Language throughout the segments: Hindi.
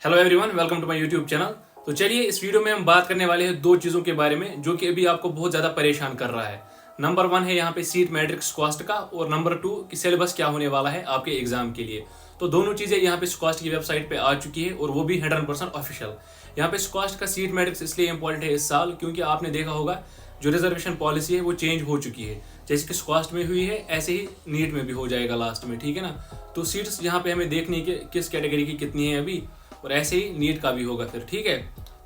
Hello everyone, welcome to my YouTube channel. तो चलिए इस वीडियो में हम बात करने वाले हैं दो चीज़ों के बारे में जो कि अभी आपको बहुत ज़्यादा परेशान कर रहा है। नंबर वन है यहाँ पे सीट मैट्रिक्स कॉस्ट का, और नंबर टू कि सिलेबस क्या होने वाला है आपके एग्जाम के लिए। तो दोनों चीज़ें यहाँ पे स्कॉस्ट की वेबसाइट पे आ चुकी है और वो भी 100% ऑफिशियल। यहाँ पे स्कॉस्ट का सीट मैट्रिक्स इसलिए इंपॉर्टेंट है इस साल क्योंकि आपने देखा होगा जो रिजर्वेशन पॉलिसी है वो चेंज हो चुकी है। जैसे कि स्कॉस्ट में हुई है ऐसे ही नीट में भी हो जाएगा लास्ट में, ठीक है ना। तो सीट्स यहाँ पे हमें देखनी है कि किस कैटेगरी की कितनी है अभी, और ऐसे ही नीट का भी होगा फिर, ठीक है।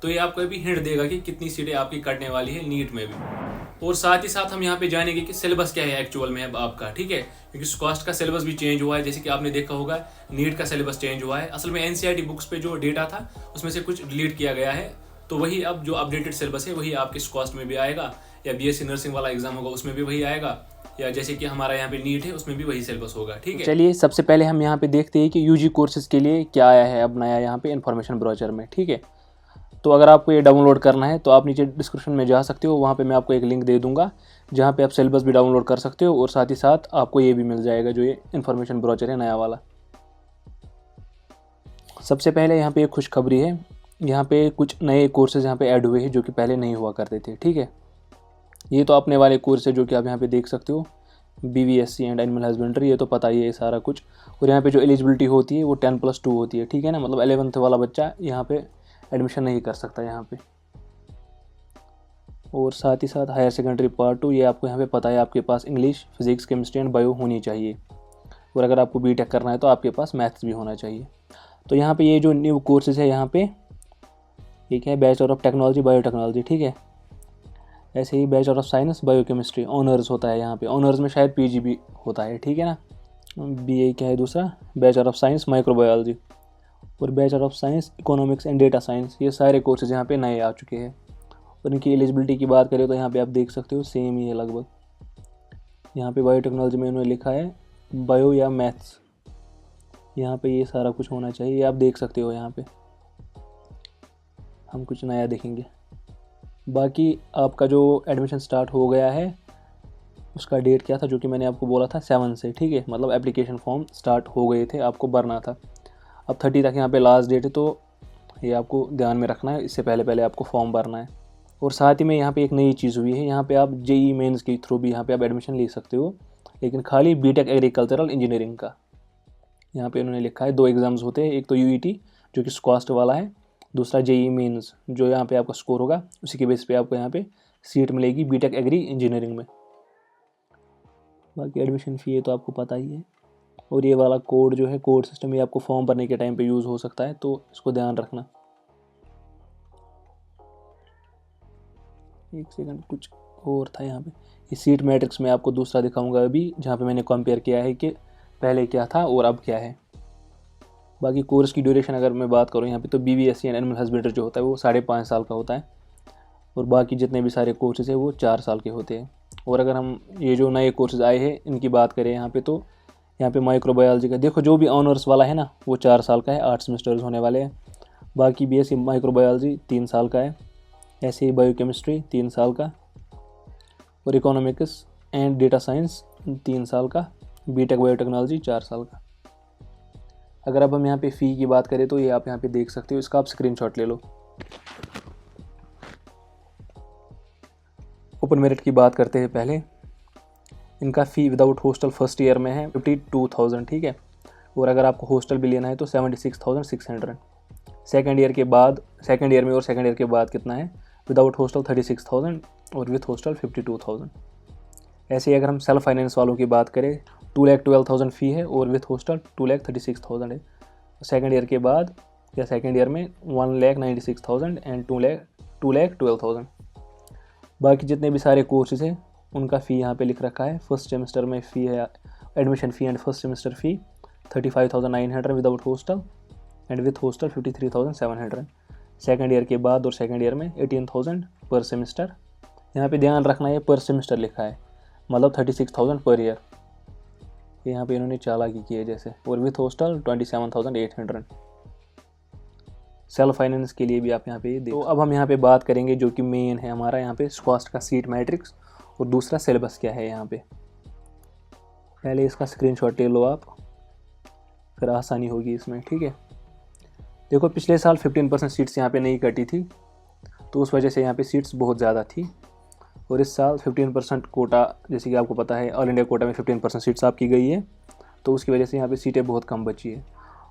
तो ये आपको अभी हिंट देगा कि कितनी सीटें आपकी कटने वाली है नीट में भी। और साथ ही साथ हम यहाँ पे जानेंगे कि सिलेबस क्या है एक्चुअल में अब आपका, ठीक है। क्योंकि कॉस्ट का सिलेबस भी चेंज हुआ है, जैसे कि आपने देखा होगा नीट का सिलेबस चेंज हुआ है। असल में एनसीईआरटी बुक्स पे जो डेटा था उसमें से कुछ डिलीट किया गया है, तो वही अब जो अपडेटेड सिलेबस है वही आपके कॉस्ट में भी आएगा, या बीएससी नर्सिंग वाला एग्जाम होगा उसमें भी वही आएगा, या जैसे कि हमारा यहाँ पे नीट है उसमें भी वही सिलेबस होगा, ठीक है। चलिए सबसे पहले हम यहाँ पे देखते हैं कि यूजी कोर्सेज के लिए क्या आया है अब नया यहाँ पे इन्फॉर्मेशन ब्रोचर में, ठीक है। तो अगर आपको ये डाउनलोड करना है तो आप नीचे डिस्क्रिप्शन में जा सकते हो, वहाँ पे मैं आपको एक लिंक दे दूँगा जहाँ पे आप सिलेबस भी डाउनलोड कर सकते हो और साथ ही साथ आपको ये भी मिल जाएगा जो ये इन्फॉर्मेशन ब्रोचर है नया वाला। सबसे पहले यहाँ पे एक खुशखबरी है, यहाँ पे कुछ नए कोर्सेज यहाँ पे ऐड हुए हैं जो कि पहले नहीं हुआ करते थे, ठीक है। ये तो अपने वाले कोर्स है जो कि आप यहाँ पे देख सकते हो, BVSC एंड एनिमल हस्बेंड्री, ये तो पता ही है सारा कुछ। और यहाँ पे जो एलिजिबिलिटी होती है वो 10+2 होती है, ठीक है ना। मतलब 11th वाला बच्चा यहाँ पे एडमिशन नहीं कर सकता यहाँ पे। और साथ ही साथ हायर सेकेंडरी पार्ट 2, ये आपको यहाँ पे पता है आपके पास English, physics, chemistry and bio होनी चाहिए। और अगर आपको बीटेक करना है तो आपके पास मैथ्स भी होना चाहिए। तो यहाँ पे ये जो न्यू कोर्सेज है यहाँ पे, एक है बैचलर ऑफ टेक्नोलॉजी बायोटेक्नोलॉजी, ठीक है। ऐसे ही bachelor of science biochemistry honours होता है यहाँ पे, ऑनर्स में शायद PG भी होता है, ठीक है ना। BA क्या है दूसरा, बैचलर ऑफ साइंस माइक्रोबायोलॉजी, और bachelor of science economics and data science. ये सारे कोर्सेज यहाँ पे नए आ चुके हैं। और इनकी एलिजिबिलिटी की बात करें तो यहाँ पे आप देख सकते हो सेम ही है लगभग। यहाँ पे बायोटेक्नोलॉजी में उन्होंने लिखा है बायो या मैथ्स, यहाँ पे ये सारा कुछ होना चाहिए, ये आप देख सकते हो। यहाँ पे हम कुछ नया देखेंगे। बाकी आपका जो एडमिशन स्टार्ट हो गया है उसका डेट क्या था, जो कि मैंने आपको बोला था 7 से, ठीक है। मतलब एप्लीकेशन फॉर्म स्टार्ट हो गए थे, आपको भरना था। अब 30 तक यहाँ पे लास्ट डेट है, तो ये आपको ध्यान में रखना है, इससे पहले पहले आपको फॉर्म भरना है। और साथ ही में यहाँ पे एक नई चीज़ हुई है, यहाँ पे आप JEE मेंस के थ्रू भी यहाँ पे आप एडमिशन ले सकते हो, लेकिन खाली बीटेक एग्रीकल्चरल इंजीनियरिंग का। यहाँ पे उन्होंने लिखा है 2 एग्ज़ाम्स होते हैं, एक तो UET जो कि कॉस्ट वाला है, दूसरा JEE मेंस जो यहाँ पे आपका स्कोर होगा उसी के बेस पे आपको यहाँ पे सीट मिलेगी बीटेक एग्री इंजीनियरिंग में। बाकी एडमिशन फ़ी तो आपको पता ही है। और ये वाला कोड जो है, कोड सिस्टम, ये आपको फॉर्म भरने के टाइम पे यूज़ हो सकता है, तो इसको ध्यान रखना। एक सेकंड, कुछ और था यहाँ पे। ये सीट मैट्रिक्स में आपको दूसरा दिखाऊंगा अभी, जहाँ पे मैंने कंपेयर किया है कि पहले क्या था और अब क्या है। बाकी कोर्स की ड्यूरेशन अगर मैं बात करूँ यहाँ पे, तो BVSC एंड एनिमल हस्बेंड्री जो होता है वो 5.5 साल का होता है, और बाकी जितने भी सारे कोर्सेज है वो 4 साल के होते हैं। और अगर हम ये जो नए कोर्सेज आए हैं इनकी बात करें यहाँ पे, तो यहाँ पे माइक्रोबायोलॉजी का देखो, जो भी ऑनर्स वाला है ना वो 4 साल का है, 8 सेमेस्टर्स होने वाले हैं। बाकी BSc माइक्रोबायोलॉजी 3 साल का है, ऐसे ही बायोकेमिस्ट्री 3 साल का, और इकोनॉमिक्स एंड डेटा साइंस 3 साल का, बीटेक बायोटेक्नोलॉजी 4 साल का। अगर अब हम यहाँ पे फ़ी की बात करें तो ये आप यहाँ पे देख सकते हो, इसका आप स्क्रीनशॉट ले लो। ओपन मेरिट की बात करते हैं पहले। इनका फ़ी विदाउट हॉस्टल फर्स्ट ईयर में है 52,000, ठीक है। और अगर आपको हॉस्टल भी लेना है तो 76,600। सेकेंड ईयर के बाद, सेकेंड ईयर में और सेकेंड ईयर के बाद कितना है, विदाउट हॉस्टल 36,000 और विथ हॉस्टल 52,000। ऐसे ही अगर हम सेल्फ फाइनेंस वालों की बात करें, 2,12,000 फ़ी है और विथ हॉस्टल 2,36,000 है। सेकेंड ईयर के बाद या सेकेंड ईयर में 1,96,000 एंड 2,12,000। बाकी जितने भी सारे कोर्सेज हैं उनका फ़ी यहाँ पे लिख रखा है। फर्स्ट सेमेस्टर में फ़ी है, admission fee and first semester fee 35,900 without hostel and with hostel 53,700। Second year के बाद और सेकेंड ईयर में 18,000 पर सेमेस्टर। यहाँ पे ध्यान रखना है पर सेमेस्टर लिखा है, मतलब 36,000 पर ईयर। यहाँ पे इन्होंने चालाकी की है जैसे। और विथ हॉस्टल 27,800। सेल्फ फाइनेंस के लिए भी आप यहाँ पे देखो। तो अब हम यहाँ पे बात करेंगे जो कि मेन है हमारा यहाँ पे कॉस्ट का सीट मैट्रिक्स, और दूसरा सिलेबस क्या है यहाँ पे। पहले इसका स्क्रीनशॉट ले लो आप, फिर आसानी होगी इसमें, ठीक है। देखो पिछले साल 15% सीट्स यहाँ पे नहीं कटी थी, तो उस वजह से यहाँ पे सीट्स बहुत ज़्यादा थी। और इस साल 15% कोटा, जैसे कि आपको पता है ऑल इंडिया कोटा में 15% सीट्स आपकी गई है, तो उसकी वजह से यहाँ पे सीटें बहुत कम बची है।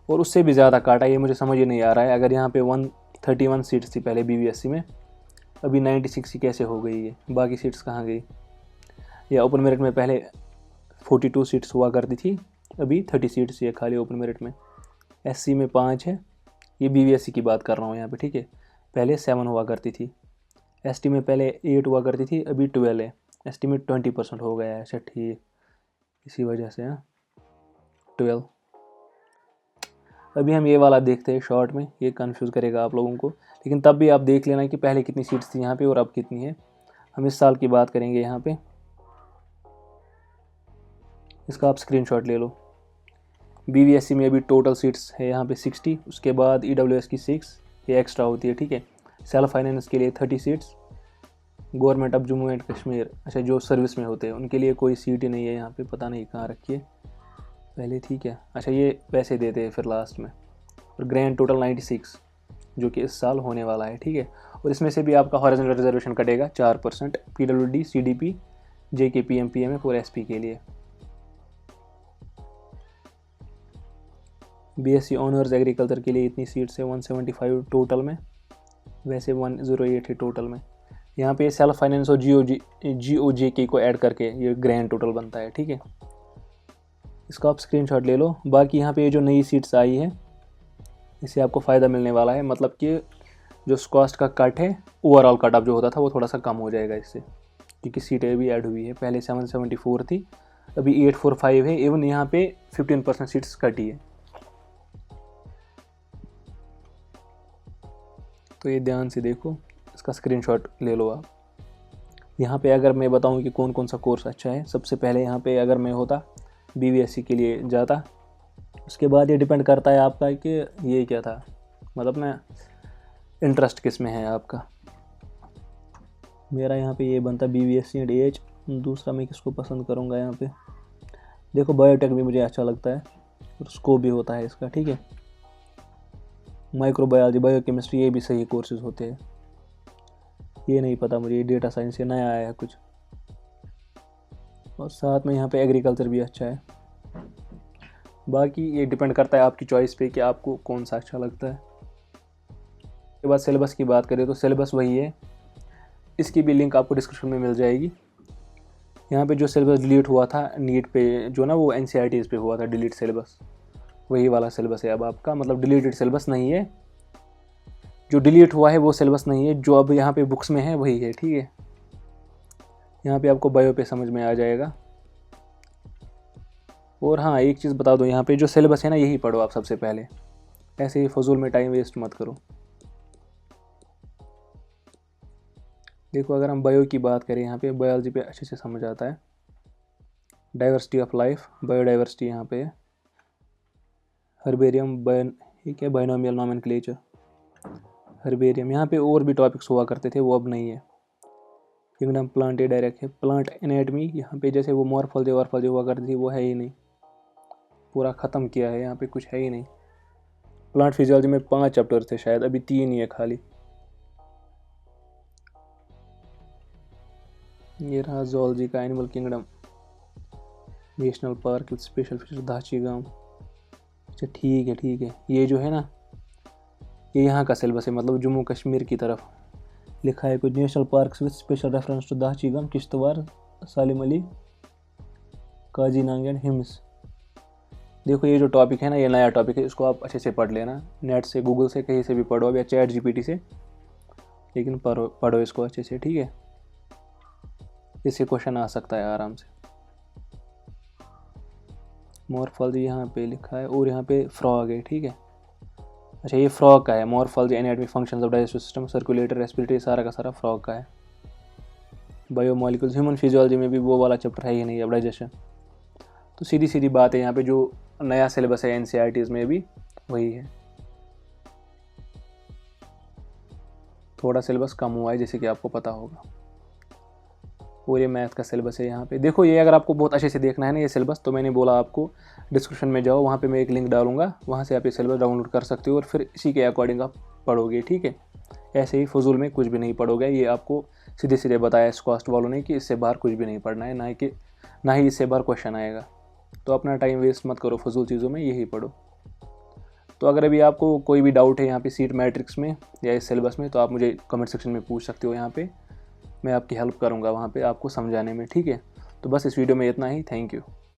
और उससे भी ज़्यादा काटा, ये मुझे समझ ही नहीं आ रहा है। अगर यहाँ पे 131 सीट्स थी पहले BVSC में, अभी 96 ही कैसे हो गई है? बाकी सीट्स कहाँ गई? या ओपन मेरिट में पहले 42 सीट्स हुआ करती थी, अभी 30 सीट्स ये खाली ओपन मेरिट में। SC में 5 है, ये BVSC की बात कर रहा हूँ यहाँ पे, ठीक है। पहले 7 हुआ करती थी। ST में पहले 8 हुआ करती थी, अभी 12 है। ST में 20% हो गया है। अच्छा ठीक, इसी वजह से 12। अभी हम ये वाला देखते हैं शॉर्ट में, ये कंफ्यूज करेगा आप लोगों को, लेकिन तब भी आप देख लेना कि पहले कितनी सीट्स थी यहाँ पे और अब कितनी है। हम इस साल की बात करेंगे यहाँ पे, इसका आप स्क्रीनशॉट ले लो। BVSC में अभी टोटल सीट्स है यहाँ पे 60, उसके बाद EWS की 6 ये एक्स्ट्रा होती है, ठीक है। सेल्फ फाइनेंस के लिए 30 seats. Government of Jammu and Kashmir, अच्छा जो सर्विस में होते हैं उनके लिए कोई सीट ही नहीं है यहाँ पे, पता नहीं कहाँ रखी है, पहले थी क्या? अच्छा ये पैसे देते हैं फिर लास्ट में। और ग्रैंड टोटल 96 जो कि इस साल होने वाला है, ठीक है। और इसमें से भी आपका हॉरिजॉन्टल रिजर्वेशन कटेगा 4%, PWD, CDP, JK, PM, PMF और SP के लिए। BSc ऑनर्स एग्रीकल्चर के लिए इतनी सीट्स है 175 टोटल में, वैसे 108 है टोटल में। यहाँ पे सेल्फ फाइनेंस और GOJK को ऐड करके ये ग्रैंड टोटल बनता है, ठीक है। इसका आप स्क्रीनशॉट ले लो। बाकी यहाँ पे जो नई सीट्स आई है इससे आपको फ़ायदा मिलने वाला है, मतलब कि जो स्कॉस्ट का कट है, ओवरऑल कट ऑफ जो होता था वो थोड़ा सा कम हो जाएगा इससे, क्योंकि सीटें भी ऐड हुई है। पहले 774 थी, अभी 845 है। इवन यहाँ पे 15% सीट्स कटी है, तो ये ध्यान से देखो, इसका स्क्रीनशॉट ले लो आप। यहाँ पे अगर मैं बताऊँ कि कौन कौन सा कोर्स अच्छा है, सबसे पहले यहाँ पे अगर मैं होता BVSC के लिए जाता। उसके बाद ये डिपेंड करता है आपका कि ये क्या था, मतलब ना इंटरेस्ट किस में है आपका। मेरा यहाँ पे ये बनता BVSC एंड एज। दूसरा मैं किसको पसंद करूँगा यहाँ पे, देखो बायोटेक भी मुझे अच्छा लगता है और स्कोप भी होता है इसका, ठीक है। माइक्रोबायोलॉजी, बायोकेमिस्ट्री, ये भी सही कोर्सेज होते हैं। ये नहीं पता मुझे, डेटा साइंस से नया आया है कुछ। और साथ में यहाँ पे एग्रीकल्चर भी अच्छा है। बाकी ये डिपेंड करता है आपकी चॉइस पे कि आपको कौन सा अच्छा लगता है। उसके बाद सिलेबस की बात करें तो सिलेबस वही है, इसकी भी लिंक आपको डिस्क्रिप्शन में मिल जाएगी। यहाँ पे जो सिलेबस डिलीट हुआ था नीट पे, जो ना वो NCERTs पे हुआ था डिलीट सिलेबस, वही वाला सिलेबस है अब आपका। मतलब डिलीटेड सिलेबस नहीं है, जो डिलीट हुआ है वो सिलेबस नहीं है, जो अब यहाँ पे बुक्स में है वही है, ठीक है। यहाँ पे आपको बायो पे समझ में आ जाएगा। और हाँ एक चीज़ बता दो, यहाँ पे जो सिलेबस है ना यही पढ़ो आप सबसे पहले, ऐसे ही फजूल में टाइम वेस्ट मत करो। देखो अगर हम बायो की बात करें, यहाँ पे बायोलॉजी पे अच्छे से समझ आता है। डाइवर्सिटी ऑफ लाइफ, बायोडाइवर्सिटी यहाँ पे है। हर्बेरियम, ठीक है, बाइनोमियल नोमेनक्लेचर, हर्बेरियम। यहाँ पे और भी टॉपिक्स हुआ करते थे, वो अब नहीं है। किंगडम प्लांट डायरेक्ट है। प्लांट एनाटमी, यहाँ पे जैसे वो मॉर्फोलॉजी वार्फोलॉजी हुआ करती थी वो है ही नहीं, पूरा ख़त्म किया है, यहाँ पे कुछ है ही नहीं। प्लांट फिजियोलॉजी में 5 चैप्टर थे शायद, अभी 3 ही है खाली। ये रहा जूलॉजी का, animal kingdom, national park with special feature Dachigam. अच्छा ठीक है, ये जो है ना ये यहाँ का सिलेबस है, मतलब जम्मू कश्मीर की तरफ लिखा है कुछ। National park with special reference to Dachigam, Kishtwar, सालिम अली, काजी नांग एंड हिम्स। देखो ये जो टॉपिक है ना ये नया टॉपिक है, इसको आप अच्छे से पढ़ लेना, नेट से, गूगल से, कहीं से भी पढ़ो या ChatGPT से, लेकिन पढ़ो इसको अच्छे से, ठीक है। इससे क्वेश्चन आ सकता है आराम से। मॉर्फोलॉजी यहाँ पे लिखा है, और यहाँ पे फ्रॉग है, ठीक है। अच्छा ये फ्रॉग का है, morphology, anatomy, functions of digestive system, circulator, respiratory, सारा का सारा फ्रॉग का है। बायोमोलिक्यूल्स, ह्यूमन फिजियोलॉजी में भी वो वाला चैप्टर है ही नहीं अब, डाइजेशन। तो सीधी सीधी बात है, यहाँ पे जो नया सिलेबस है NCERTs में भी वही है, थोड़ा सिलेबस कम हुआ है जैसे कि आपको पता होगा। और ये मैथ का सिलेबस है यहाँ पे। देखो ये अगर आपको बहुत अच्छे से देखना है ना ये सिलेबस, तो मैंने बोला आपको डिस्क्रिप्शन में जाओ, वहाँ पे मैं एक लिंक डालूंगा, वहाँ से आप ये सिलेबस डाउनलोड कर सकते हो और फिर इसी के अकॉर्डिंग आप पढ़ोगे, ठीक है। ऐसे ही फजूल में कुछ भी नहीं पढ़ोगे, ये आपको सीधे सीधे बताया स्कॉस्ट वालों ने कि इससे बाहर कुछ भी नहीं पढ़ना है, ना ही इससे बाहर क्वेश्चन आएगा। तो अपना टाइम वेस्ट मत करो फजूल चीज़ों में, यही पढ़ो। तो अगर अभी आपको कोई भी डाउट है यहाँ पे सीट मैट्रिक्स में या इस सिलेबस में, तो आप मुझे कमेंट सेक्शन में पूछ सकते हो, यहाँ पे मैं आपकी हेल्प करूँगा वहाँ पे आपको समझाने में, ठीक है। तो बस इस वीडियो में इतना ही, थैंक यू।